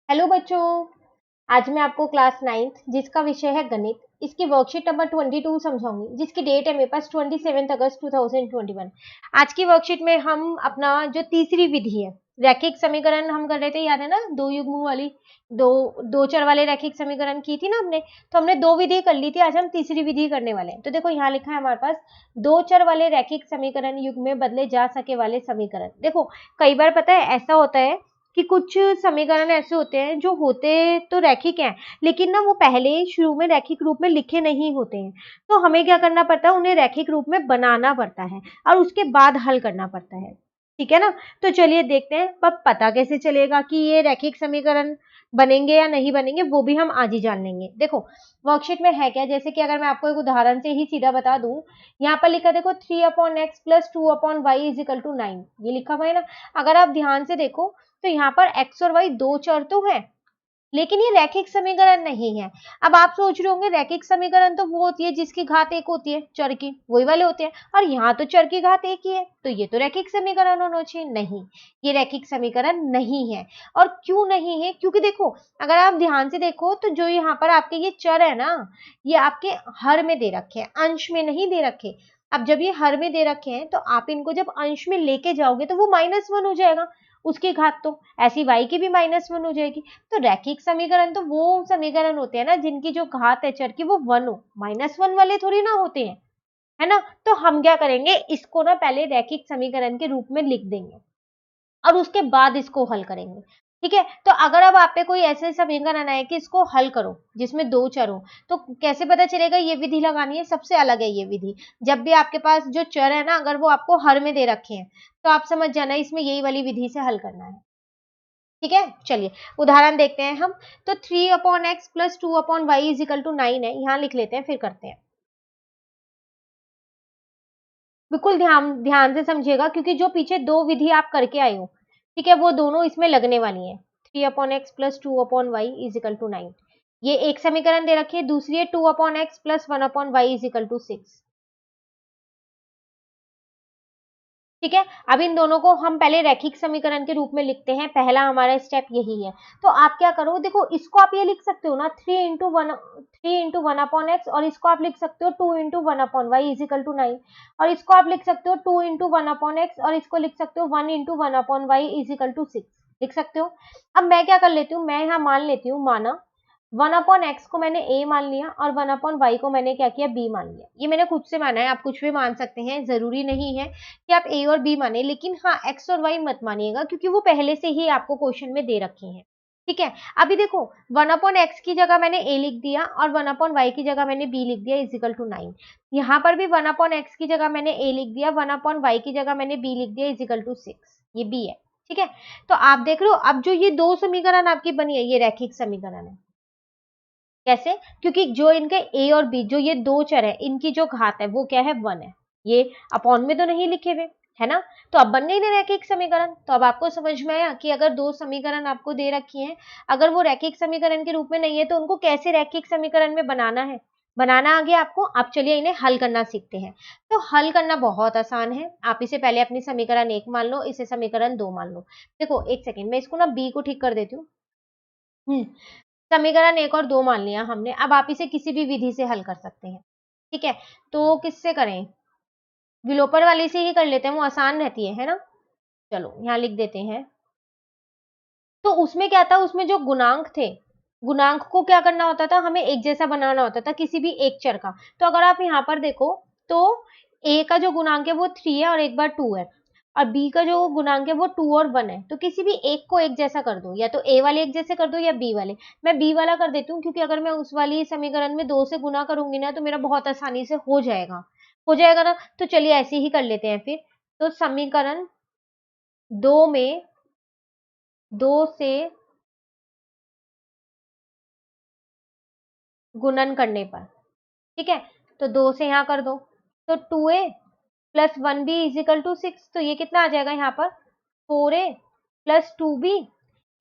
Hello बच्चों। आज मैं आपको क्लास 9th जिसका विषय है गणित, इसकी वर्कशीट नंबर 22 समझाऊंगी, जिसकी डेट है मेरे पास 27 अगस्त 2021। आज की वर्कशीट में हम अपना जो तीसरी विधि है, रैखिक समीकरण हम कर रहे थे, याद है ना, दो युग्मों वाली, दो चर वाले रैखिक समीकरण की थी ना हमने। तो हमने दो विधि कर ली थी, आज हम तीसरी विधि करने वाले हैं। तो देखो यहाँ लिखा है हमारे पास, दो चर वाले रैखिक समीकरण युग्म में बदले जा सके वाले समीकरण। देखो कई बार पता है ऐसा होता है कि कुछ समीकरण ऐसे होते हैं जो होते तो रैखिक हैं, लेकिन ना वो पहले शुरू में रैखिक रूप में लिखे नहीं होते हैं। तो हमें क्या करना पड़ता है, उन्हें रैखिक रूप में बनाना पड़ता है और उसके बाद हल करना पड़ता है। ठीक है ना। तो चलिए देखते हैं, पर पता कैसे चलेगा कि ये रैखिक समीकरण बनेंगे या नहीं बनेंगे, वो भी हम आज ही जान लेंगे। देखो वर्कशीट में है क्या, जैसे कि अगर मैं आपको एक उदाहरण से ही सीधा बता दूं, यहाँ पर लिखा देखो 3/x plus 2/y is equal to 9, ये लिखा हुआ है ना। अगर आप ध्यान से देखो तो यहाँ पर x और y दो चर तो हैं, लेकिन ये रैखिक समीकरण नहीं है। अब आप सोच रहे होंगे रैखिक समीकरण तो वो होती है जिसकी घात एक होती है, चर की, वही वाले होते हैं, और यहाँ तो चर की घात एक ही है, तो ये तो रैखिक समीकरण होना चाहिए। नहीं, ये रैखिक समीकरण नहीं है। और क्यों नहीं है, क्योंकि देखो अगर आप ध्यान से देखो तो जो यहाँ पर आपके ये चर है ना, ये आपके हर में दे रखे हैं, अंश में नहीं दे रखे। अब जब ये हर में दे रखे हैं तो आप इनको जब अंश में लेके जाओगे तो वो -1 हो जाएगा, उसकी घात तो ऐसी y की भी -1 हो जाएगी। तो रैखिक समीकरण तो वो समीकरण होते हैं ना जिनकी जो घात है चर की वो 1 हो, -1 वाले थोड़ी ना होते हैं, है ना। तो हम क्या करेंगे, इसको ना पहले रैखिक समीकरण के रूप में लिख देंगे और उसके बाद इसको हल करेंगे। ठीक है। तो अगर अब आप पे कोई ऐसे समीकरण आए कि इसको हल करो जिसमें दो चर हो, तो कैसे पता चलेगा ये विधि लगानी है, सबसे अलग है ये विधि। जब भी आपके पास जो चर है ना, अगर वो आपको हर में दे रखे हैं तो आप समझ जाना इसमें यही वाली विधि से हल करना है। ठीक है, चलिए उदाहरण देखते हैं हम। तो 3/x plus 2/y is equal to 9 है, यहाँ लिख लेते हैं फिर करते हैं। बिल्कुल ध्यान ध्यान से समझिएगा, क्योंकि जो पीछे दो विधि आप करके आए हो, ठीक है, वो दोनों इसमें लगने वाली हैं। 3/x plus 2/y is equal to 9, ये एक समीकरण दे रखी है, दूसरी है 2/x plus 1/y is equal to 6। ठीक है। अब इन दोनों को हम पहले रैखिक समीकरण के रूप में लिखते हैं, पहला हमारा स्टेप यही है। तो आप क्या करो, देखो इसको आप ये लिख सकते हो ना, 3 into 1 और इसको आप लिख सकते हो 2 into 1/y is equal to 9, और इसको आप लिख सकते हो 2 into 1/x और इसको लिख सकते हो 1 into 1/y is equal to 6, लिख सकते हो। अब मैं क्या कर लेती हूँ, मैं यहाँ मान लेती हूँ, माना 1/x को मैंने a मान लिया और 1/y को मैंने क्या किया, b मान लिया। ये मैंने खुद से माना है, आप कुछ भी मान सकते हैं, जरूरी नहीं है कि आप a और b माने, लेकिन हाँ x और y मत मानिएगा, क्योंकि वो पहले से ही आपको क्वेश्चन में दे रखे हैं। ठीक है। अभी देखो 1/x की जगह मैंने a लिख दिया और 1/y की जगह मैंने b लिख दिया इज इक्वल टू 9। यहाँ पर भी 1/x की जगह मैंने a लिख दिया, 1/y की जगह मैंने b लिख दिया इज इक्वल टू 6, ये b है। ठीक है। तो आप देख रहे हो, अब जो ये दो समीकरण आपकी बनी है, ये रैखिक समीकरण है। कैसे? क्योंकि जो इनके a और b, जो ये दो चर है, इनकी जो घात है वो क्या है, 1 है। ये अपॉन में तो नहीं लिखे हुए, है ना। तो अब बन गई ना रैखिक समीकरण। तो अब आपको समझ में आया कि अगर दो समीकरण आपको दे रखी हैं, अगर वो रैखिक समीकरण के रूप में नहीं है तो उनको कैसे रैखिक समीकरण में बनाना है, बनाना आ गया आपको। अब चलिए इन्हें हल करना सीखते हैं। तो हल करना बहुत आसान है, आप इसे पहले अपनी समीकरण 1 मान लो, इसे समीकरण 2 मान लो। देखो एक सेकेंड, मैं इसको ना b को ठीक कर देती हूँ। समीकरण 1 और 2 मान लिया हमने, अब आप इसे किसी भी विधि से हल कर सकते हैं। ठीक है। तो किससे करें, विलोपर वाले से ही कर लेते हैं, वो आसान रहती है ना। चलो यहाँ लिख देते हैं। तो उसमें क्या था, उसमें जो गुणांक थे, गुणांक को क्या करना होता था, हमें एक जैसा बनाना होता था किसी भी एक चर का। तो अगर आप यहाँ पर देखो तो a का जो गुणांक है वो 3 है और एक बार 2 है, और b का जो गुणांक है वो 2 और 1 है। तो किसी भी एक को एक जैसा कर दो, या तो a वाले एक जैसे कर दो या b वाले। मैं b वाला कर देती हूँ, क्योंकि अगर मैं उस वाली समीकरण में 2 से गुना करूंगी ना तो मेरा बहुत आसानी से हो जाएगा ना। तो चलिए ऐसे ही कर लेते हैं फिर। तो समीकरण 2 में 2 से गुणन करने पर, ठीक है, तो 2 से यहाँ कर दो, तो 2a plus 1b is equal to 6। तो ये कितना आ जाएगा यहाँ पर, 4a plus 2b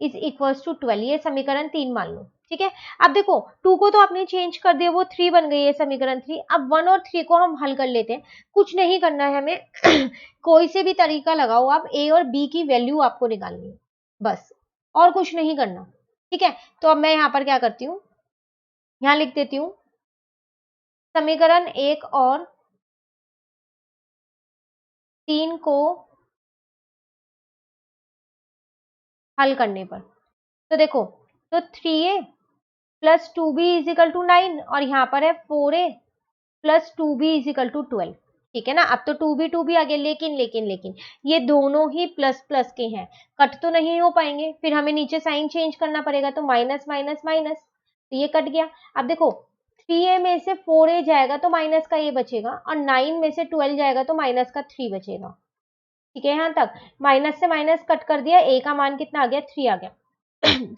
is equal to 12। ये समीकरण 3 मान लो। ठीक है। अब देखो 2 को तो आपने चेंज कर दिया, वो 3 बन गई है समीकरण 3। अब 1 और 3 को हम हल कर लेते हैं। कुछ नहीं करना है हमें कोई से भी तरीका लगाओ आप, a और b की वैल्यू आपको निकालनी है, बस, और कुछ नहीं करना। ठीक है, तो अब मैं यहाँ पर क्या करती हूँ, यहाँ लिख देती हूँ समीकरण 1 और 3 को हल करने पर। तो देखो, तो 3a plus 2b is equal to 9 और यहाँ पर है 4a plus 2b is equal to 12। ठीक है ना, अब तो 2b आ गया, लेकिन ये दोनों ही प्लस प्लस के हैं, कट तो नहीं हो पाएंगे, फिर हमें नीचे साइन चेंज करना पड़ेगा, तो माइनस माइनस माइनस, तो ये कट गया। अब देखो 3a में से 4a जाएगा तो माइनस का ये बचेगा, और 9 में से 12 जाएगा तो माइनस का 3 बचेगा। ठीक है, यहाँ तक माइनस से माइनस कट कर दिया, a का मान कितना आ गया, 3 आ गया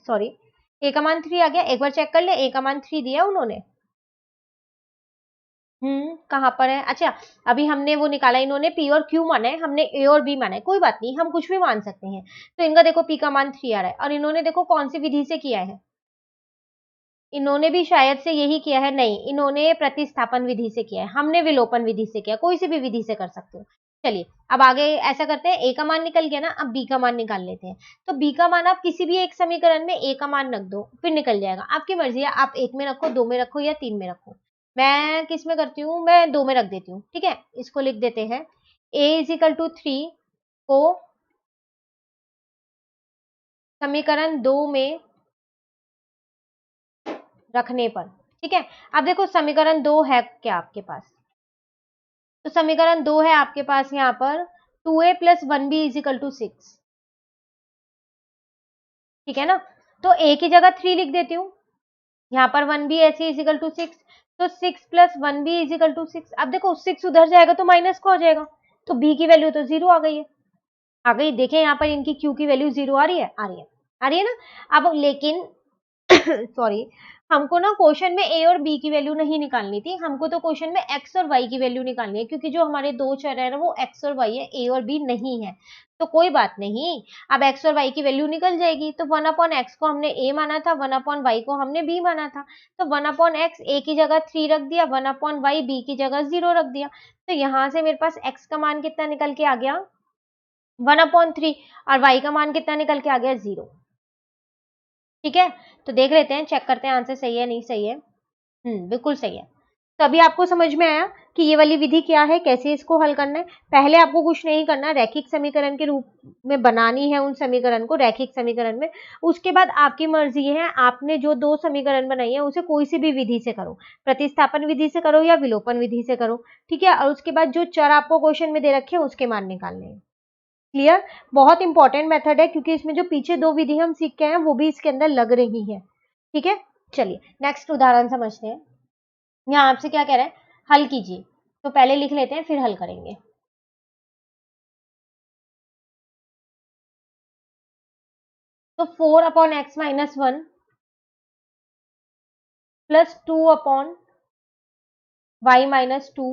सॉरी, a का मान 3 आ गया। एक बार चेक कर ले, a का मान 3 दिया उन्होंने। कहाँ पर है, अच्छा अभी हमने वो निकाला, इन्होंने p और q माना है, हमने a और b माना है, कोई बात नहीं, हम कुछ भी मान सकते हैं। तो इनका देखो p का मान 3 आ रहा है, और इन्होंने देखो कौन सी विधि से किया है, इन्होंने भी शायद से यही किया है, नहीं इन्होंने प्रतिस्थापन विधि से किया है, हमने विलोपन विधि से किया, कोई सी भी विधि से कर सकते हो। चलिए अब आगे ऐसा करते हैं, a का मान निकल गया ना, अब b का मान निकाल लेते हैं। तो b का मान आप किसी भी एक समीकरण में a का मान रख दो, फिर निकल जाएगा, आपकी मर्जी है, आप 1 में रखो, 2 में रखो या 3 में रखो। मैं किस में करती हूँ, मैं 2 में रख देती हूँ। ठीक है, इसको लिख देते हैं a इज इक्वल टू 3 को समीकरण 2 में रखने पर। ठीक है, अब देखो समीकरण 2 है क्या आपके पास, तो समीकरण 2 है आपके पास यहाँ पर 2a plus 1b is equal to 6। ठीक है ना, तो a की जगह 3 लिख देती हूँ, यहाँ पर 1b ऐसे इज इक्वल टू 6, तो 6 plus 1b is equal to 6। अब देखो 6 उधर जाएगा तो माइनस का हो जाएगा, तो b की वैल्यू तो 0 आ गई है, आ गई। देखें यहाँ पर इनकी q की वैल्यू 0 आ रही है, आ रही है, आ रही है ना। अब लेकिन सॉरी, हमको ना क्वेश्चन में a और b की वैल्यू नहीं निकालनी थी, हमको तो क्वेश्चन में x और y की वैल्यू निकालनी है, क्योंकि जो हमारे दो चर है ना वो x और y है, a और b नहीं है। तो कोई बात नहीं, अब x और y की वैल्यू निकल जाएगी, तो 1 अपॉन x को हमने a माना था, 1 अपॉन y को हमने b माना था, तो 1 अपॉन x a की जगह 3 रख दिया, 1 अपॉन y b की जगह 0 रख दिया। तो यहाँ से मेरे पास x का मान कितना निकल के आ गया, 1/3, और y का मान कितना निकल के आ गया, 0। ठीक है, तो देख लेते हैं, चेक करते हैं आंसर सही है नहीं सही है। बिल्कुल सही है। तो अभी आपको समझ में आया कि ये वाली विधि क्या है, कैसे इसको हल करना है। पहले आपको कुछ नहीं करना, रैखिक समीकरण के रूप में बनानी है उन समीकरण को, रैखिक समीकरण में। उसके बाद आपकी मर्जी है, आपने जो 2 समीकरण बनाई है उसे कोई सी भी विधि से करो, प्रतिस्थापन विधि से करो या विलोपन विधि से करो। ठीक है, और उसके बाद जो चर आपको क्वेश्चन में दे रखे हैं उसके मान निकालने हैं। क्लियर, बहुत इंपॉर्टेंट मेथड है, क्योंकि इसमें जो पीछे 2 विधि हम सीख के हैं वो भी इसके अंदर लग रही है। ठीक है, चलिए नेक्स्ट उदाहरण समझते हैं। यहाँ आपसे क्या कह रहा है, हल कीजिए, तो पहले लिख लेते हैं फिर हल करेंगे। तो 4 upon X minus 1 plus 2 upon Y minus 2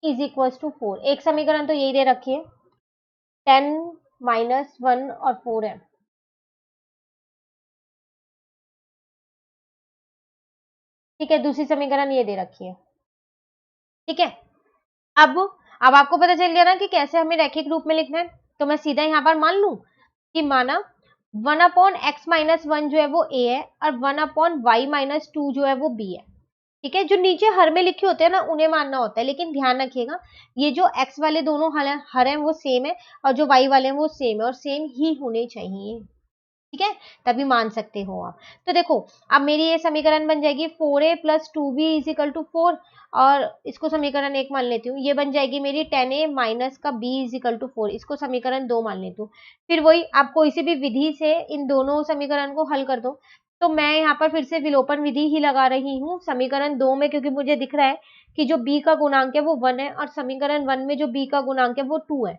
is equal to 4। एक समीकरण तो यही दे रखी है, 10 माइनस 1 और 4 है। ठीक है, दूसरी समीकरण ये दे रखी है। ठीक है, अब अब आपको पता चल गया ना कि कैसे हमें रैखिक रूप में लिखना है। तो मैं सीधा यहाँ पर मान लूं कि माना 1 अपॉन एक्स माइनस 1 जो है वो a है, और 1 अपॉन वाई माइनस 2 जो है वो b है। ठीक है, जो नीचे हर में लिखे होते हैं ना उन्हें मानना होता है, लेकिन ध्यान रखिएगा ये जो x वाले दोनों हर हैं वो सेम है, और जो y वाले हैं वो सेम है, और सेम ही होने चाहिए। ठीक है, तभी मान सकते हो आप। तो देखो अब मेरी ये समीकरण बन जाएगी 4a plus 2b is equal to 4, और इसको समीकरण 1 मान लेती हूँ। ये बन जाएगी मेरी 10a माइनस का b इज इक्वल टू 4, इसको समीकरण 2 मान लेती हूँ। फिर वही आप कोई सी भी विधि से इन दोनों समीकरण को हल कर दो। तो मैं यहाँ पर फिर से विलोपन विधि ही लगा रही हूँ समीकरण 2 में, क्योंकि मुझे दिख रहा है कि जो b का गुणांक है वो 1 है, और समीकरण 1 में जो b का गुणांक है वो 2 है।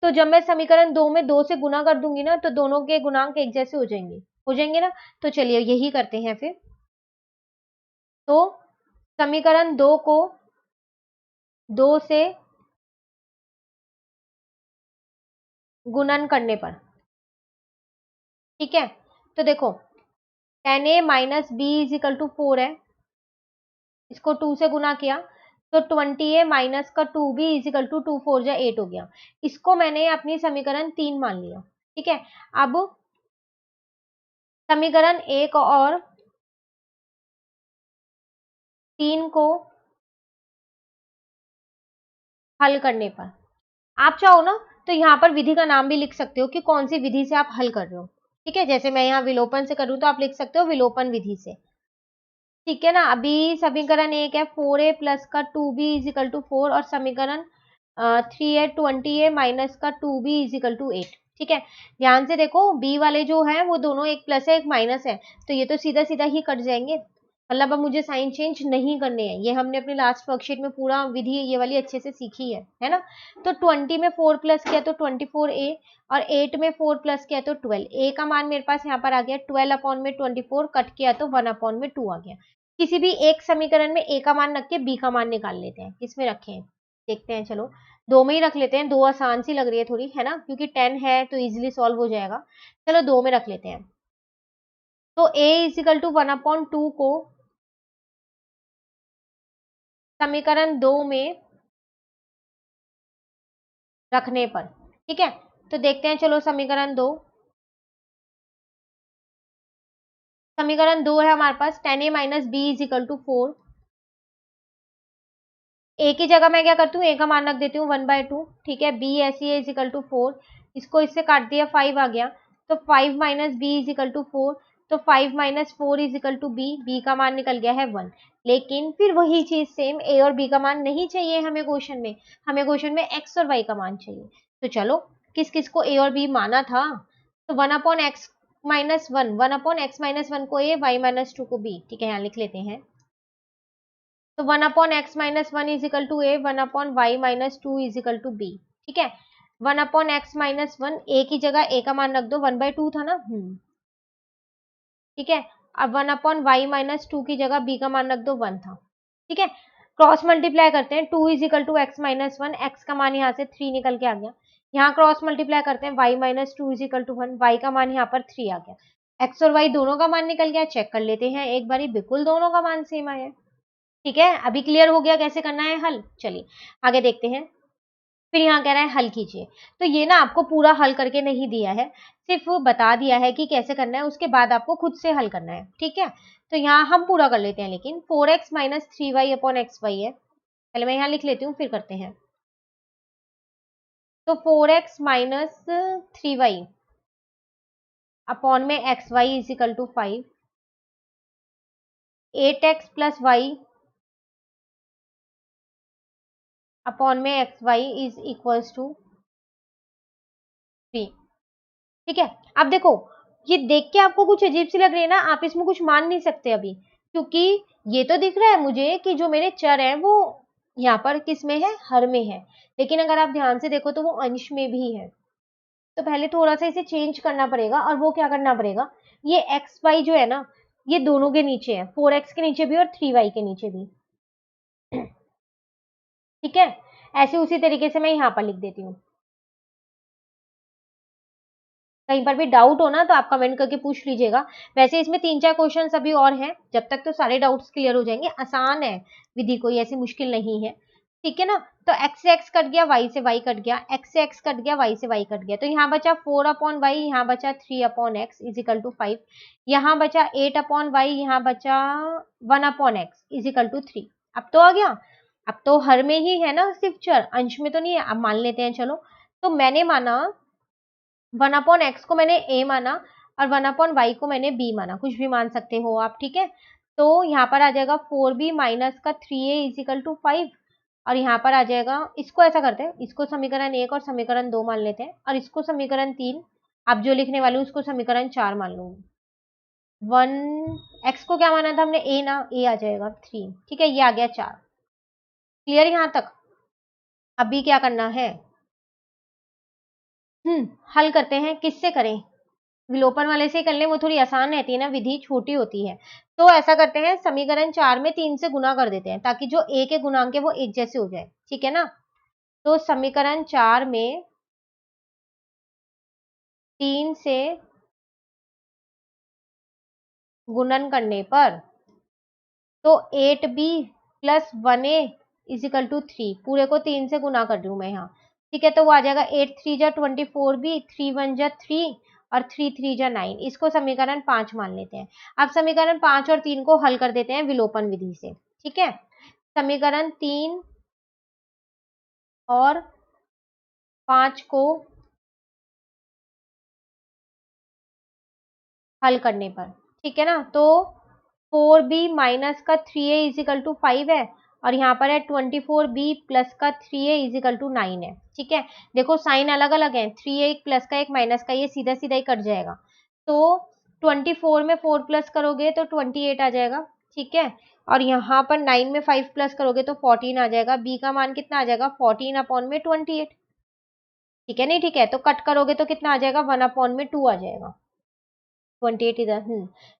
तो जब मैं समीकरण 2 में 2 से गुना कर दूंगी ना, तो दोनों के गुणांक एक जैसे हो जाएंगे ना। तो चलिए यही करते हैं फिर। तो समीकरण 2 को 2 से गुणन करने पर। ठीक है, तो देखो 10a minus B is equal to 4 है, इसको 2 से गुना किया तो 20a माइनस का 2b इज इक्वल टू 2 4 जा 8 हो गया। इसको मैंने अपनी समीकरण 3 मान लिया। ठीक है, अब समीकरण 1 और 3 को हल करने पर, आप चाहो ना तो यहाँ पर विधि का नाम भी लिख सकते हो कि कौन सी विधि से आप हल कर रहे हो। ठीक है, जैसे मैं यहाँ विलोपन से करूँ तो आप लिख सकते हो विलोपन विधि से। ठीक है ना, अभी समीकरण 1 है 4a प्लस का 2b इज इक्वल टू 4 और समीकरण 3 है 20a माइनस का 2b इज इक्वल टू 8। ठीक है, ध्यान से देखो b वाले जो है वो दोनों एक प्लस है एक माइनस है, तो ये तो सीधा सीधा ही कट जाएंगे। मतलब अब मुझे साइन चेंज नहीं करने हैं, ये हमने अपनी लास्ट वर्कशीट में पूरा विधि ये वाली अच्छे से सीखी है ना। तो 20 में 4 प्लस किया तो 24a और 8 में 4 प्लस किया तो 12। a का मान मेरे पास यहाँ पर आ गया 12 अपॉन में 24, कट किया तो 1 अपॉन में 2 आ गया। किसी भी एक समीकरण में a का मान रख के b का मान निकाल लेते हैं। किसमें रखें देखते हैं, चलो दो में ही रख लेते हैं, दो आसान सी लग रही है थोड़ी, है ना, क्योंकि 10 है तो इजीली सॉल्व हो जाएगा। चलो दो में रख लेते हैं। तो a is equal to 1 upon 2 को समीकरण 2 में रखने पर, ठीक है, तो देखते हैं चलो समीकरण 2। समीकरण 2 है हमारे पास 10a minus B is equal to 4। A की जगह मैं क्या करती हूँ, ए का मान रख देती हूँ 1/2। ठीक है, बी ऐसी है इज इक्वल टू 4, इसको इससे काट दिया 5 आ गया, तो 5 minus B is equal to 4, तो 5 minus 4 is equal to B, B का मान निकल गया है 1। लेकिन फिर वही चीज सेम, ए और बी का मान नहीं चाहिए हमें क्वेश्चन में, हमें क्वेश्चन में एक्स और वाई का मान चाहिए। तो चलो किस किस को ए और बी माना था, तो 1 upon X minus 1, 1 upon X minus 1 को ए, वाई माइनस 2 को बी। ठीक है, यहाँ लिख लेते हैं। तो 1 upon X minus 1 is equal to A, 1 upon Y minus 2 is equal to B. ठीक है, 1 अपॉन एक्स माइनस 1, ए की जगह ए का मान रख दो, 1/2 था ना। ठीक है, अब 1 अपॉन वाई माइनस 2 की जगह बी का मान रख दो, 1 था। ठीक है, क्रॉस मल्टीप्लाई करते हैं, 2 is equal to X minus 1, X का मान यहाँ से 3 निकल के आ गया। यहाँ क्रॉस मल्टीप्लाई करते हैं, Y minus 2 is equal to 1, Y का मान यहाँ पर 3 आ गया। एक्स और वाई दोनों का मान निकल गया, चेक कर लेते हैं एक बारी, बिल्कुल दोनों का मान सेम आया। ठीक है, अभी क्लियर हो गया कैसे करना है हल। चलिए आगे देखते हैं। फिर यहाँ कह रहा है हल कीजिए, तो ये ना आपको पूरा हल करके नहीं दिया है, सिर्फ बता दिया है कि कैसे करना है, उसके बाद आपको खुद से हल करना है। ठीक है, तो यहाँ हम पूरा कर लेते हैं, लेकिन 4x minus 3y upon x Y है, पहले मैं यहाँ लिख लेती हूँ फिर करते हैं। तो 4x माइनस 3y अपॉन में x y is equal to 5, 8x plus y upon में x y is equals to 3। ठीक है, अब देखो ये देख के आपको कुछ अजीब सी लग रही है ना, आप इसमें कुछ मान नहीं सकते अभी, क्योंकि ये तो दिख रहा है मुझे कि जो मेरे चर हैं वो यहाँ पर किस में है, हर में है, लेकिन अगर आप ध्यान से देखो तो वो अंश में भी है। तो पहले थोड़ा सा इसे चेंज करना पड़ेगा, और वो क्या करना पड़ेगा, ये एक्स वाई जो है ना ये दोनों के नीचे है, 4x के नीचे भी और 3y के नीचे भी। ठीक है, ऐसे उसी तरीके से मैं यहाँ पर लिख देती हूँ। कहीं पर भी डाउट हो ना तो आप कमेंट करके पूछ लीजिएगा। वैसे इसमें 3-4 क्वेश्चन अभी और हैं, जब तक तो सारे डाउट्स क्लियर हो जाएंगे। आसान है विधि, कोई ऐसी मुश्किल नहीं है। ठीक है ना, तो x से x कट गया, y से y कट गया, x से x कट गया, y से y कट गया, तो यहाँ बचा 4 अपॉन वाई, यहाँ बचा 3 upon X is equal to 5, यहाँ बचा 8 अपॉन वाई, यहाँ बचा 1 upon X is equal to 3। अब तो आ गया, अब तो हर में ही है ना सिर्फ चर, अंश में तो नहीं है। अब मान लेते हैं चलो, तो मैंने माना 1 अपॉन एक्स को मैंने ए माना और 1 अपॉन वाई को मैंने बी माना, कुछ भी मान सकते हो आप। ठीक है, तो यहाँ पर आ जाएगा 4b माइनस का 3a इज इक्वल टू 5, और यहाँ पर आ जाएगा, इसको ऐसा करते हैं, इसको समीकरण 1 और समीकरण 2 मान लेते हैं, और इसको समीकरण 3, आप जो लिखने वाले उसको समीकरण 4 मान लूंगी। 1 एक्स को क्या माना था हमने, ए ना, ए आ जाएगा 3। ठीक है, ये आ गया 4। क्लियर यहाँ तक। अभी क्या करना है, हल करते हैं, किससे करें, विलोपन वाले से ही कर लें, वो थोड़ी आसान रहती है ना, विधि छोटी होती है। तो ऐसा करते हैं, समीकरण 4 में 3 से गुना कर देते हैं, ताकि जो ए के गुणांक है वो एक जैसे हो जाए। ठीक है ना, तो समीकरण 4 में 3 से गुणन करने पर, तो 8b plus 1a is equal to 3, पूरे को 3 से गुना कर रही हूँ मैं यहाँ। ठीक है, तो वो आ जाएगा 8 3 जा 24b, 3 1 जा 3, और 3 3 जा 9, इसको समीकरण 5 मान लेते हैं। अब समीकरण 5 और 3 को हल कर देते हैं विलोपन विधि से। ठीक है, समीकरण 3 और 5 को हल करने पर, ठीक है ना, तो 4b माइनस का 3a इजिकल टू 5 है, और यहाँ पर है 24b प्लस का 3a इजिकल टू 9 है। ठीक है, देखो साइन अलग अलग है, 3a एक प्लस का एक माइनस का, ये सीधा सीधा ही कट जाएगा। तो 24 में 4 प्लस करोगे तो 28 आ जाएगा। ठीक है, और यहाँ पर 9 में 5 प्लस करोगे तो 14 आ जाएगा। b का मान कितना आ जाएगा, 14 अपॉन में 28। ठीक है, नहीं ठीक है, तो कट करोगे तो कितना आ जाएगा, 1 अपॉन में 2 आ जाएगा। 28 इधर,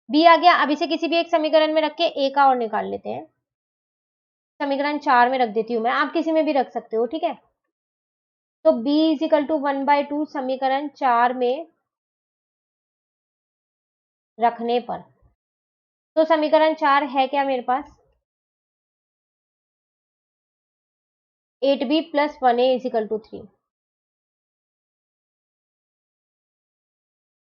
बी आ गया। अब इसे किसी भी एक समीकरण में रख के ए का और निकाल लेते हैं। समीकरण 4 में रख देती हूँ मैं, आप किसी में भी रख सकते हो। ठीक है, तो b इजिकल टू 1/2 समीकरण 4 में रखने पर, तो समीकरण 4 है क्या मेरे पास, 8b plus 1a is equal to 3।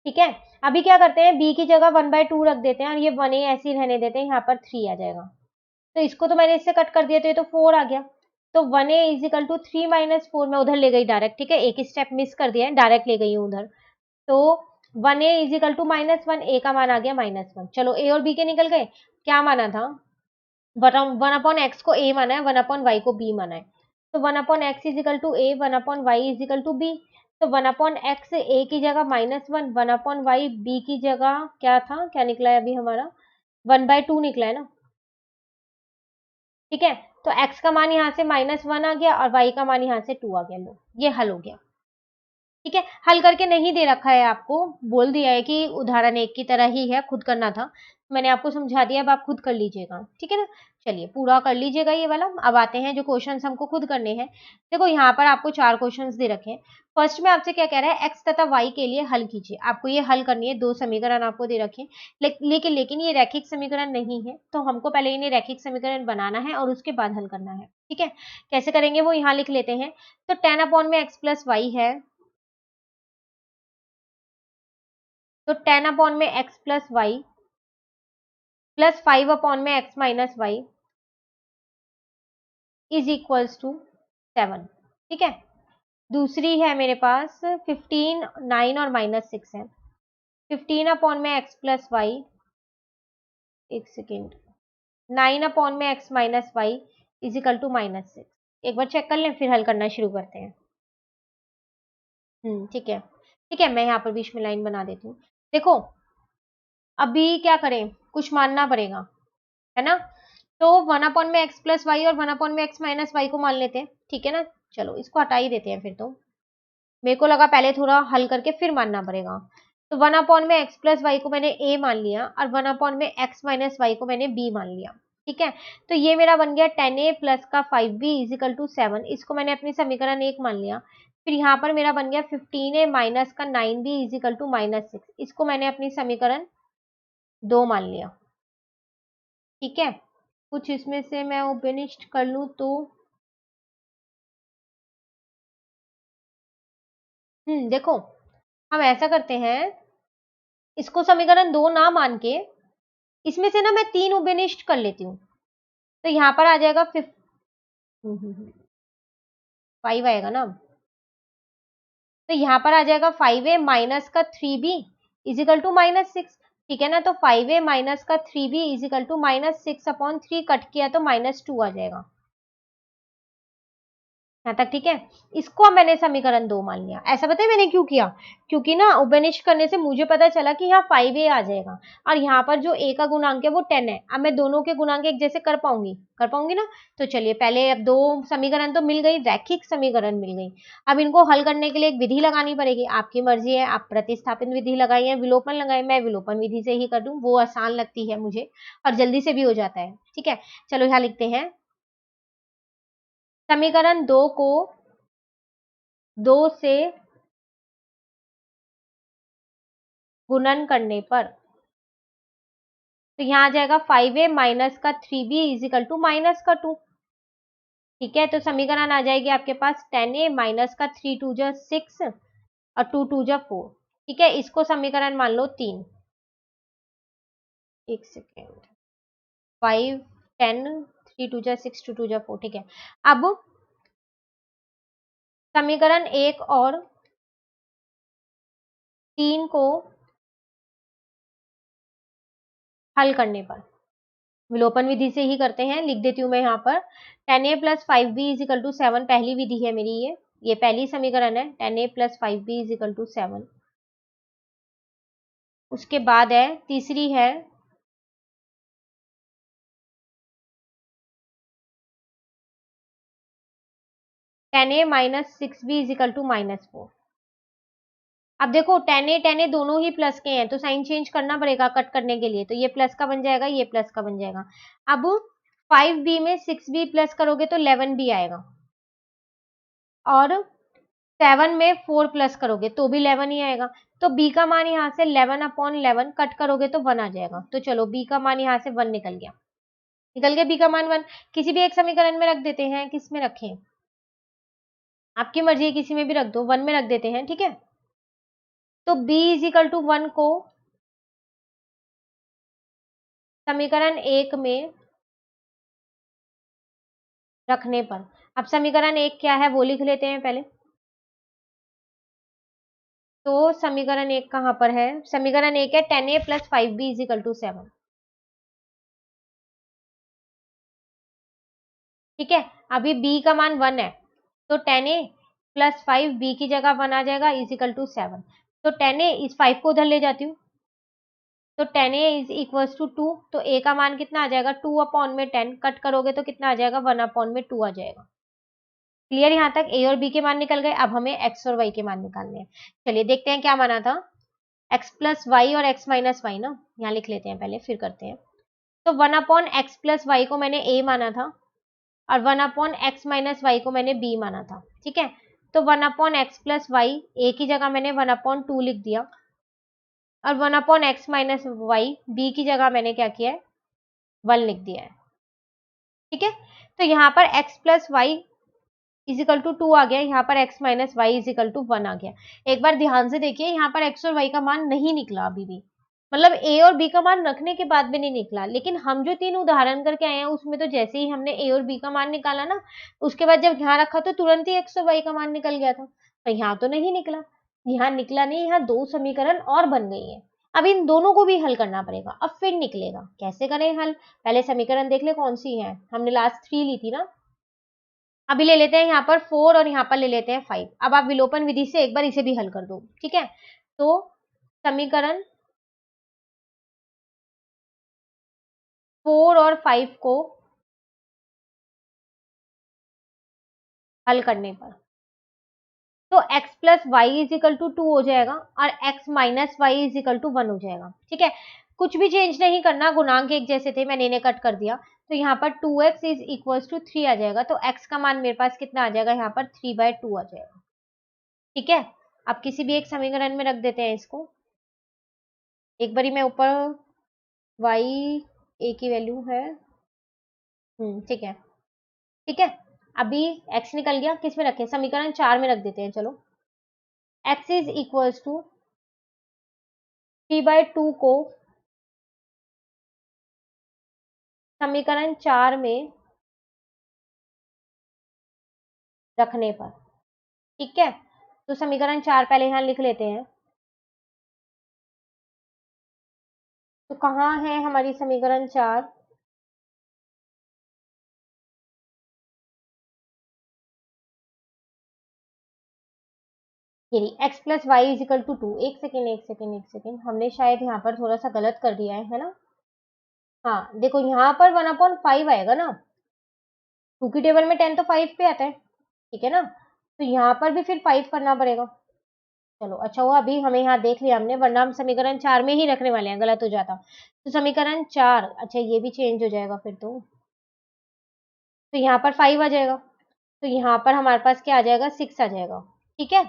ठीक है, अभी क्या करते हैं, b की जगह 1/2 रख देते हैं और ये 1a ऐसे ही रहने देते हैं, यहाँ पर 3 आ जाएगा। तो इसको तो मैंने इससे कट कर दिया, तो ये तो 4 आ गया। तो 1a इजिकल टू 3 माइनस 4, मैं उधर ले गई डायरेक्ट। ठीक है, एक स्टेप मिस कर दिया है, डायरेक्ट ले गई हूँ उधर। तो 1a इजिकल टू -1, a का मान आ गया -1। चलो a और b के निकल गए। क्या माना था, 1/x को a माना है, 1/y को b माना है। तो 1/x equal to a, 1/y equal to b। तो 1/x a की जगह -1, 1/y b की जगह क्या था, क्या निकला है अभी हमारा, 1/2 निकला है ना। ठीक है, तो x का मान यहाँ से -1 आ गया और y का मान यहाँ से 2 आ गया। लो, ये हल हो गया। ठीक है, हल करके नहीं दे रखा है आपको, बोल दिया है कि उदाहरण 1 की तरह ही है, खुद करना था। मैंने आपको समझा दिया, अब आप खुद कर लीजिएगा। ठीक है ना, चलिए पूरा कर लीजिएगा ये वाला। अब आते हैं जो क्वेश्चंस हमको खुद करने हैं। देखो यहाँ पर आपको 4 क्वेश्चंस दे रखे हैं। फर्स्ट में आपसे क्या कह रहा है, x तथा y के लिए हल कीजिए। आपको ये हल करनी है, 2 समीकरण आपको दे रखे हैं। लेकिन ये रैखिक समीकरण नहीं है, तो हमको पहले इन्हें रैखिक समीकरण बनाना है और उसके बाद हल करना है। ठीक है, कैसे करेंगे वो यहाँ लिख लेते हैं। तो 10 अपॉन में x प्लस वाई है, तो 10 अपॉन में x plus Y plus 5 upon में x minus Y is equals to 7। ठीक है, दूसरी है मेरे पास 15, 9 और -6 है। 15 अपॉन में x प्लस वाई, एक सेकेंड, 9 अपॉन में x minus Y is equal to -6। एक बार चेक कर लें, फिर हल करना शुरू करते हैं। ठीक है, ठीक है, मैं यहाँ पर बीच में लाइन बना देती हूँ। देखो अभी क्या करें, कुछ मानना पड़ेगा, है ना। तो 1 अपॉन में x प्लस वाई और 1 अपॉन में x माइनस वाई को मान लेते हैं। ठीक है ना, चलो इसको हटा ही देते हैं फिर। तो मेरे को लगा पहले थोड़ा हल करके फिर मानना पड़ेगा। तो 1 अपॉन में x प्लस वाई को मैंने a मान लिया और 1 अपॉन में x माइनस वाई को मैंने b मान लिया। ठीक है, तो ये मेरा बन गया 10a प्लस का 5b इजिकल टू 7। इसको मैंने अपनी समीकरण 1 मान लिया। फिर यहाँ पर मेरा बन गया 15a माइनस का 9b इजिकल टू -6। इसको मैंने अपनी समीकरण 2 मान लिया। ठीक है, कुछ इसमें से मैं उपनिष्ट कर लूं तो देखो हम ऐसा करते हैं, इसको समीकरण 2 ना मान के इसमें से ना मैं 3 उपनिष्ट कर लेती हूँ। तो यहाँ पर आ जाएगा 5 आएगा ना। तो यहाँ पर आ जाएगा 5a माइनस का 3b इजिकल टू -6। ठीक है ना, तो 5a माइनस का 3b is equal to -6 upon 3 cut किया तो -2 आ जाएगा। यहाँ तक ठीक है, इसको मैंने समीकरण 2 मान लिया। ऐसा पता है मैंने क्यों किया, क्योंकि ना उपनिष्ट करने से मुझे पता चला कि यहाँ 5a आ जाएगा और यहाँ पर जो a का गुणांक है वो 10 है। अब मैं दोनों के गुणांक एक जैसे कर पाऊंगी ना। तो चलिए पहले अब 2 समीकरण तो मिल गई, रैखिक समीकरण मिल गई। अब इनको हल करने के लिए एक विधि लगानी पड़ेगी। आपकी मर्जी है, आप प्रतिस्थापन विधि लगाई है, विलोपन लगाए, मैं विलोपन विधि से ही कर दूं, वो आसान लगती है मुझे और जल्दी से भी हो जाता है। ठीक है, चलो यहाँ लिखते हैं, समीकरण 2 को 2 से गुणन करने पर, तो यहाँ आ जाएगा 5a माइनस का 3b इजिकल टू माइनस का 2। ठीक है, तो समीकरण आ जाएगी आपके पास 10a माइनस का 3 2 जा 6 और 2 2 जा 4। ठीक है, इसको समीकरण मान लो 3। एक सेकेंड, 5 10 3 2 जा 6 2 2 जा 4। ठीक है, अब समीकरण 1 और 3 को हल करने पर, विलोपन विधि से ही करते हैं, लिख देती हूँ मैं यहाँ पर 10a + 5b = 7 पहली विधि है मेरी, ये पहली समीकरण है 10a + 5b = 7। उसके बाद है तीसरी है 10a - 6b = -4। अब देखो 10a दोनों ही प्लस के हैं, तो साइन चेंज करना पड़ेगा कट करने के लिए, तो ये प्लस का बन जाएगा, ये प्लस का बन जाएगा। अब 5b में 6b प्लस करोगे तो 11b आएगा, और 7 में 4 प्लस करोगे तो भी 11 ही आएगा। तो b का मान यहाँ से 11/11 कट करोगे तो 1 आ जाएगा। तो चलो b का मान यहाँ से 1 निकल गया, b का मान 1। किसी भी एक समीकरण में रख देते हैं, किस में रखें, आपकी मर्जी है, किसी में भी रख दो, 1 में रख देते हैं। ठीक है, तो b = 1 को समीकरण 1 में रखने पर, अब समीकरण 1 क्या है वो लिख लेते हैं पहले। तो समीकरण 1 कहां पर है, समीकरण 1 है 10a + 5b = 7। ठीक है, अभी b का मान 1 है, तो 10a + 5 b की जगह 1 आ जाएगा = 7। तो 10a इस 5 को उधर ले जाती हूँ, तो 10a = 2, तो a का मान कितना आ जाएगा, 2/10, कट करोगे तो कितना आ जाएगा, 1/2 आ जाएगा। क्लियर यहाँ तक, a और b के मान निकल गए। अब हमें x और y के मान निकालने हैं। चलिए देखते हैं क्या माना था, x + y और x - y ना, यहाँ लिख लेते हैं पहले, फिर करते हैं। तो 1/x + y को मैंने a माना था, और 1/x - y को मैंने b माना था। ठीक है, तो 1/x + y a की जगह मैंने 1/2 लिख दिया, और 1/x - y b की जगह मैंने क्या किया है, 1 लिख दिया है। ठीक है, तो यहाँ पर x + y = 2 आ गया, यहाँ पर x - y = 1 आ गया। एक बार ध्यान से देखिए, यहाँ पर x और y का मान नहीं निकला अभी भी, मतलब a और b का मान रखने के बाद भी नहीं निकला। लेकिन हम जो 3 उदाहरण करके आए हैं उसमें तो जैसे ही हमने a और b का मान निकाला ना, उसके बाद जब यहाँ रखा तो तुरंत ही x और y का मान निकल गया था। तो यहाँ तो नहीं निकला, यहाँ निकला नहीं, यहाँ 2 समीकरण और बन गई है। अब इन दोनों को भी हल करना पड़ेगा, अब फिर निकलेगा। कैसे करें हल, पहले समीकरण देख ले कौन सी है, हमने लास्ट 3 ली थी ना। अभी ले लेते हैं यहाँ पर 4 और यहाँ पर ले लेते हैं 5। अब आप विलोपन विधि से एक बार इसे भी हल कर दो। ठीक है, तो समीकरण 4 और 5 को हल करने पर, तो x + y = 2 हो जाएगा, और x - y = 1 हो जाएगा। ठीक है, कुछ भी चेंज नहीं करना, गुणांक एक जैसे थे, मैंने इन्हें कट कर दिया। तो यहाँ पर 2x = 3 आ जाएगा, तो x का मान मेरे पास कितना आ जाएगा, यहाँ पर 3/2 आ जाएगा। ठीक है, अब किसी भी एक समीकरण में रख देते हैं इसको। एक बारी मैं ऊपर y a की वैल्यू है, ठीक है। ठीक है, अभी x निकल गया, किस में रखें, समीकरण 4 में रख देते हैं। चलो, x = 3/2 को समीकरण 4 में रखने पर, ठीक है, तो समीकरण 4 पहले यहाँ लिख लेते हैं। तो कहाँ है हमारी समीकरण 4, ये x + y = 2। एक सेकेंड, हमने शायद यहाँ पर थोड़ा सा गलत कर दिया है ना। हाँ देखो, यहाँ पर 1/5 आएगा ना, 2 की टेबल में 10 तो 5 पे आता है। ठीक है ना, तो यहाँ पर भी फिर 5 करना पड़ेगा। चलो अच्छा हुआ अभी हमें यहाँ देख लिया हमने, वरना हम समीकरण 4 में ही रखने वाले हैं, गलत हो जाता। तो समीकरण 4, अच्छा ये भी चेंज हो जाएगा फिर तो यहाँ पर 5 आ जाएगा, तो यहाँ पर हमारे पास क्या आ जाएगा, 6 आ जाएगा। ठीक है,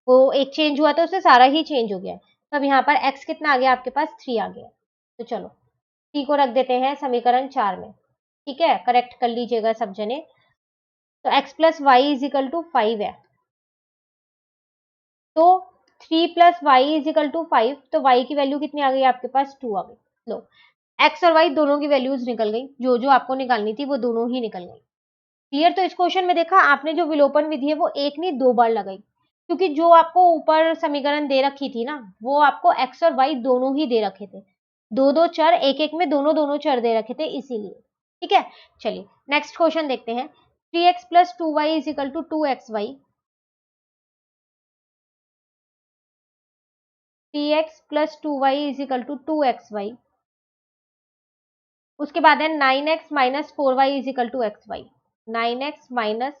वो एक चेंज हुआ था, उससे सारा ही चेंज हो गया। तो अब यहाँ पर x कितना आ गया आपके पास, 3 आ गया। तो चलो t को रख देते हैं समीकरण 4 में। ठीक है, करेक्ट कर लीजिएगा सब जने। तो x + y = 5 है, तो 3 plus y is equal to 5, तो वाई की वैल्यू कितनी आ गई आपके पास, 2 आ गई। लो, एक्स और वाई दोनों की वैल्यूज निकल गई, जो जो आपको निकालनी थी वो दोनों ही निकल गई। क्लियर। तो इस क्वेश्चन में देखा आपने जो विलोपन विधि है वो एक नहीं 2 बार लगाई, क्योंकि जो आपको ऊपर समीकरण दे रखी थी ना, वो आपको एक्स और वाई दोनों ही दे रखे थे, दो दो चर एक एक में दोनों दोनों चर दे रखे थे इसीलिए। ठीक है, चलिए नेक्स्ट क्वेश्चन देखते हैं। 3x plus 2y is equal to 2xy। 3x plus 2y is equal to 2xy। उसके बाद है 9x minus 4y is equal to xy। 9x minus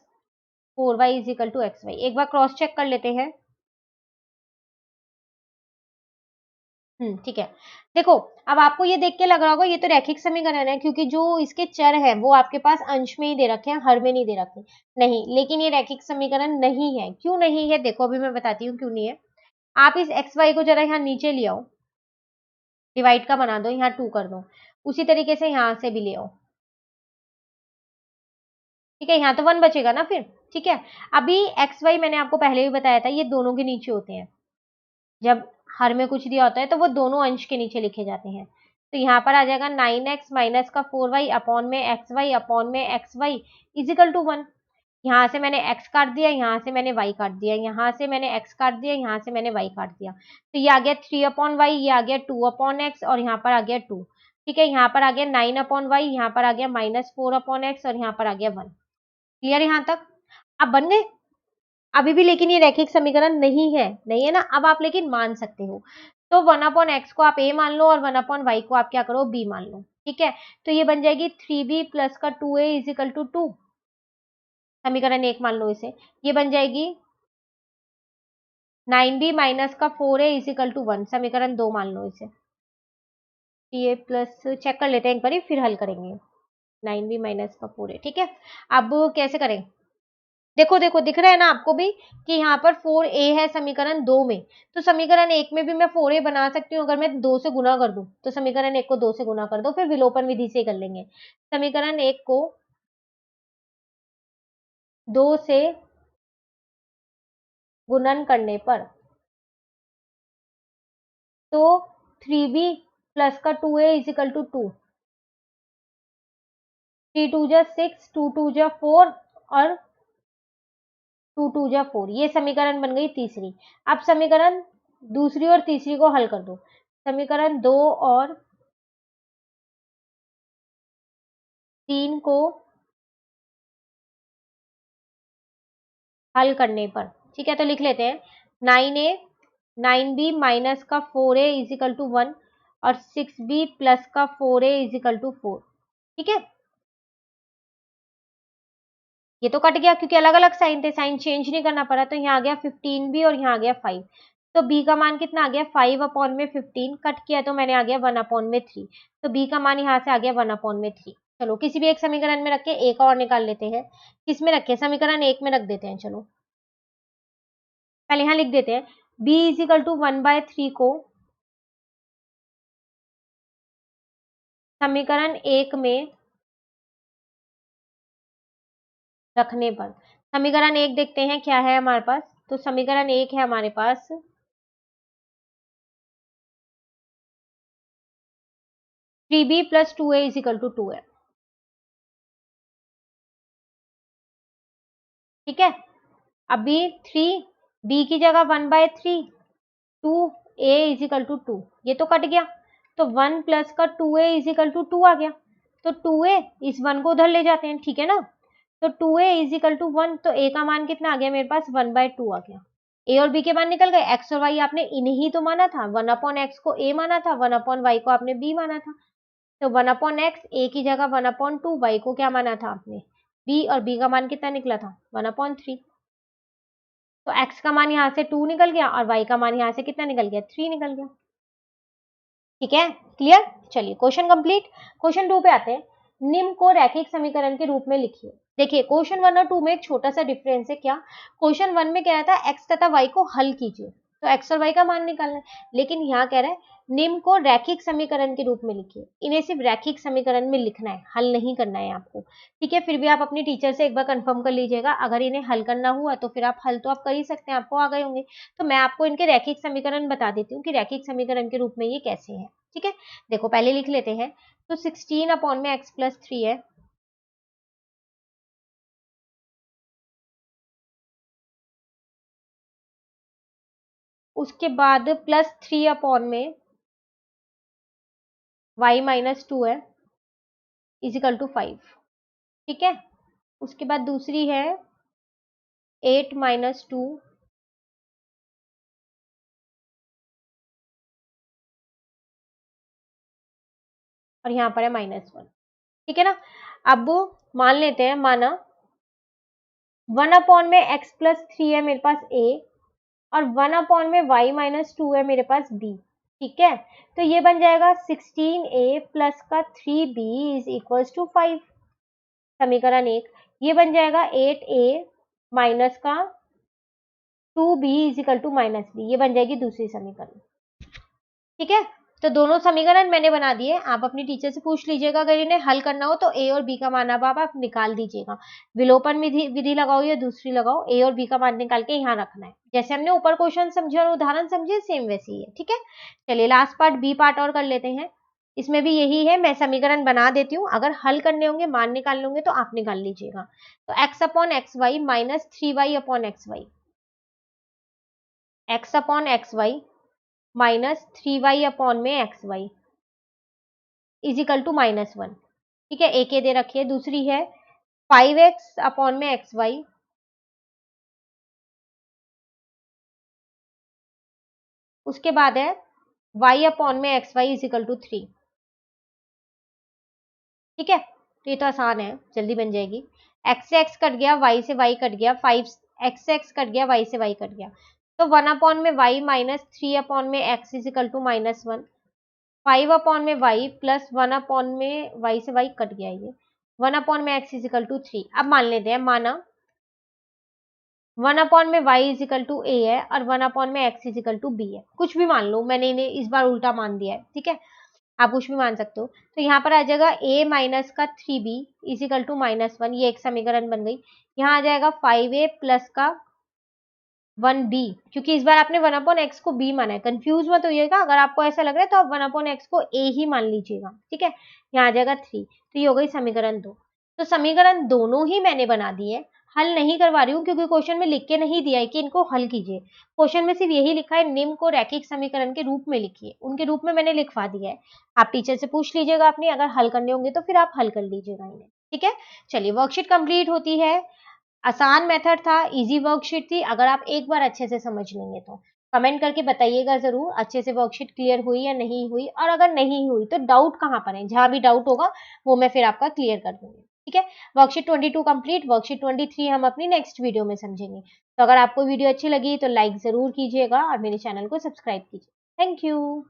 4y is equal to xy। एक बार क्रॉस चेक कर लेते हैं। ठीक है। देखो, अब आपको ये देख के लग रहा होगा ये तो रैखिक समीकरण है, क्योंकि जो इसके चर है वो आपके पास अंश में ही दे रखे हैं, हर में नहीं दे रखे। नहीं, लेकिन ये रैखिक समीकरण नहीं है। क्यों नहीं है, देखो अभी मैं बताती हूँ क्यों नहीं है। आप इस एक्स वाई को जरा यहाँ नीचे ले आओ, डिवाइड का बना दो, यहाँ 2 कर दो। उसी तरीके से यहाँ से भी ले आओ। ठीक है, यहाँ तो 1 बचेगा ना फिर। ठीक है, अभी एक्स वाई मैंने आपको पहले भी बताया था, ये दोनों के नीचे होते हैं। जब हर में कुछ दिया होता है तो वो दोनों अंश के नीचे लिखे जाते हैं। तो यहाँ पर आ जाएगा 9x माइनस का 4y अपॉन में xy अपॉन में xy इजिकल टू 1। यहाँ से मैंने x काट दिया, यहाँ से मैंने y काट दिया, यहाँ से मैंने x काट दिया, यहाँ से मैंने y काट दिया। तो ये आ गया 3 अपॉन वाई, ये आ गया 2 अपॉन एक्स, और यहाँ पर आ गया 2। ठीक है, यहाँ पर आ गया 9 अपॉन वाई, यहाँ पर आ गया -4 अपॉन एक्स, और यहाँ पर आ गया 1। क्लियर यहाँ तक? अब बन गए अभी भी, लेकिन ये रैखिक समीकरण नहीं है ना। अब आप लेकिन मान सकते हो, तो 1 अपॉन एक्स को आप a मान लो और 1 अपॉन वाई को आप क्या करो, b मान लो। ठीक है, तो ये बन जाएगी 3b प्लस का 2a इज इक्वल टू 2, समीकरण 1 मान लो इसे। ये बन जाएगी 9b माइनस का 4a इज इक्वल टू 1, समीकरण 2 मान लो इसे। ये प्लस चेक कर लेते हैं एक बार, फिर हल करेंगे। 9b माइनस का 4a। ठीक है, अब कैसे करें, देखो देखो दिख रहा है ना आपको भी कि यहाँ पर 4a है समीकरण 2 में, तो समीकरण 1 में भी मैं 4a बना सकती हूँ। अगर मैं 2 से गुना कर दूं तो समीकरण 1 को 2 से गुना कर दो, फिर विलोपन विधि से कर लेंगे। समीकरण 1 को 2 से गुणन करने पर तो 3b प्लस का 2a इज इक्वल टू 2, 3 2 जा 6, 2 2 जा 4 और 2 2 जा 4। ये समीकरण बन गई तीसरी। अब समीकरण दूसरी और तीसरी को हल कर दो। समीकरण 2 और 3 को हल करने पर, ठीक है, तो लिख लेते हैं 9a 9b माइनस का 4a इज इक्वल टू 1 और 6b प्लस का 4a इज इक्वल टू 4। ठीक है, ये तो कट गया क्योंकि अलग अलग साइन थे, साइन चेंज नहीं करना पड़ा, तो यहाँ आ गया 15b और यहाँ आ गया 5। तो b का मान कितना आ गया, 5 अपॉन में 15 कट किया तो मैंने आ गया 1 अपॉन में 3। तो b का मान यहाँ से आ गया 1 अपॉन में 3। चलो किसी भी एक समीकरण में रख के एक और निकाल लेते हैं। किस में रखे, समीकरण 1 में रख देते हैं। चलो पहले यहाँ लिख देते हैं b इज इक्वल टू 1/3 को समीकरण 1 में रखने पर, समीकरण 1 देखते हैं क्या है हमारे पास। तो समीकरण 1 है हमारे पास 3b plus 2a is equal to 2 है। ठीक है, अभी 3b की जगह 1/3, 2a इज इक्वल टू 2, ये तो कट गया, तो 1 प्लस का 2a इज इक्वल टू 2 आ गया। तो 2a इस 1 को उधर ले जाते हैं, ठीक है ना। तो 2a इज इक्वल टू 1, तो a का मान कितना आ गया मेरे पास, 1/2 आ गया। a और b के मान निकल गए, x और y आपने इन्हीं तो माना था, 1 अपॉन एक्स को a माना था, 1 अपॉन वाई को आपने b माना था। तो 1 अपॉन एक्स ए की जगह 1 अपॉन 2, वाई को क्या माना था आपने, b, और b का मान कितना निकला था, 1 अपॉन 3। तो x का मान यहाँ से 2 निकल गया और y का मान यहाँ से कितना निकल गया, 3 निकल गया। ठीक है, क्लियर। चलिए क्वेश्चन कंप्लीट। क्वेश्चन 2 पे आते हैं। निम्न को रैखिक समीकरण के रूप में लिखिए। देखिए क्वेश्चन 1 और 2 में एक छोटा सा डिफरेंस है। क्या, क्वेश्चन 1 में कह रहा था x तथा y को हल कीजिए, तो एक्स और वाई का मान निकालना है। लेकिन यहाँ कह रहा है निम्न को रैखिक समीकरण के रूप में लिखिए। इन्हें सिर्फ रैखिक समीकरण में लिखना है, हल नहीं करना है आपको, ठीक है। फिर भी आप अपनी टीचर से एक बार कंफर्म कर लीजिएगा। अगर इन्हें हल करना हुआ तो फिर आप हल तो आप कर ही सकते हैं, आपको आ गए होंगे। तो मैं आपको इनके रैखिक समीकरण बता देती हूँ कि रैखिक समीकरण के रूप में ये कैसे है, ठीक है। देखो पहले लिख लेते हैं। तो 16 अपॉन में x प्लस 3 है, उसके बाद प्लस 3 अपॉन में y माइनस 2 है इजिकल टू 5, ठीक है। उसके बाद दूसरी है 8 माइनस 2 और यहाँ पर है -1, ठीक है ना। अब मान लेते हैं, माना 1 अपॉन में x प्लस 3 है मेरे पास a और 1 अपॉन में y माइनस 2 है मेरे पास b, ठीक है। तो ये बन जाएगा 16a प्लस का 3b इज इक्वल टू 5, समीकरण 1। ये बन जाएगा 8a माइनस का 2b is equal to -b, ये बन जाएगी दूसरी समीकरण, ठीक है। तो दोनों समीकरण मैंने बना दिए, आप अपनी टीचर से पूछ लीजिएगा। अगर इन्हें हल करना हो तो ए और बी का मान अब आप निकाल दीजिएगा। विलोपन विधि लगाओ या दूसरी लगाओ, ए और बी का मान निकाल के यहाँ रखना है। जैसे हमने ऊपर क्वेश्चन समझे और उदाहरण समझे, सेम वैसे ही है, ठीक है। चलिए लास्ट पार्ट बी पार्ट और कर लेते हैं। इसमें भी यही है, मैं समीकरण बना देती हूँ, अगर हल करने होंगे, मान निकालने होंगे तो आप निकाल लीजिएगा। तो x upon x y minus 3y upon x y, x upon x y minus 3y upon में x y is equal to -1, ठीक है। एक ये दे रखी है। दूसरी है 5x अपॉन में एक्स वाई, उसके बाद है y अपॉन में x y is equal to 3, ठीक है। तो ये तो आसान है, जल्दी बन जाएगी। x से x कट गया, y से y कट गया, 5x से x कट गया, y से y कट गया। तो 1 अपॉन में y माइनस 3 अपॉन में x is equal to -1, 5 upon में y प्लस 1 अपॉन में y से y कट गया, ये 1 अपॉन में x इज इक्वल टू 3। अब मान लेते हैं, माना 1 अपॉन में y is equal to a है और 1 अपॉन में x is equal to b है। कुछ भी मान लो, मैंने इन्हें इस बार उल्टा मान दिया है, ठीक है। आप कुछ भी मान सकते हो। तो यहाँ पर आ जाएगा a माइनस का 3b इज इक्वल टू -1, ये एक समीकरण बन गई। यहाँ आ जाएगा 5a प्लस का 1b, क्योंकि इस बार आपने 1 अपॉन एक्स को b माना है, कंफ्यूज मत होइएगा। अगर आपको ऐसा लग रहा है तो आप 1 अपॉन एक्स को a ही मान लीजिएगा, ठीक है। यहाँ आ जाएगा 3, तो ये हो गई समीकरण 2। तो समीकरण दोनों ही मैंने बना दिए, हल नहीं करवा रही हूँ क्योंकि क्वेश्चन में लिख के नहीं दिया है कि इनको हल कीजिए। क्वेश्चन में सिर्फ यही लिखा है निम्न को रैखिक समीकरण के रूप में लिखिए, उनके रूप में मैंने लिखवा दिया है। आप टीचर से पूछ लीजिएगा अपनी, अगर हल करने होंगे तो फिर आप हल कर लीजिएगा इन्हें, ठीक है। चलिए वर्कशीट कंप्लीट होती है। आसान मेथड था, इजी वर्कशीट थी। अगर आप एक बार अच्छे से समझ लेंगे तो कमेंट करके बताइएगा जरूर अच्छे से वर्कशीट क्लियर हुई या नहीं हुई, और अगर नहीं हुई तो डाउट कहाँ पर है, जहां भी डाउट होगा वो मैं फिर आपका क्लियर कर दूंगी, ठीक है। वर्कशीट 22 कंप्लीट, वर्कशीट 23 हम अपनी नेक्स्ट वीडियो में समझेंगे। तो अगर आपको वीडियो अच्छी लगी तो लाइक जरूर कीजिएगा और मेरे चैनल को सब्सक्राइब कीजिए। Thank you.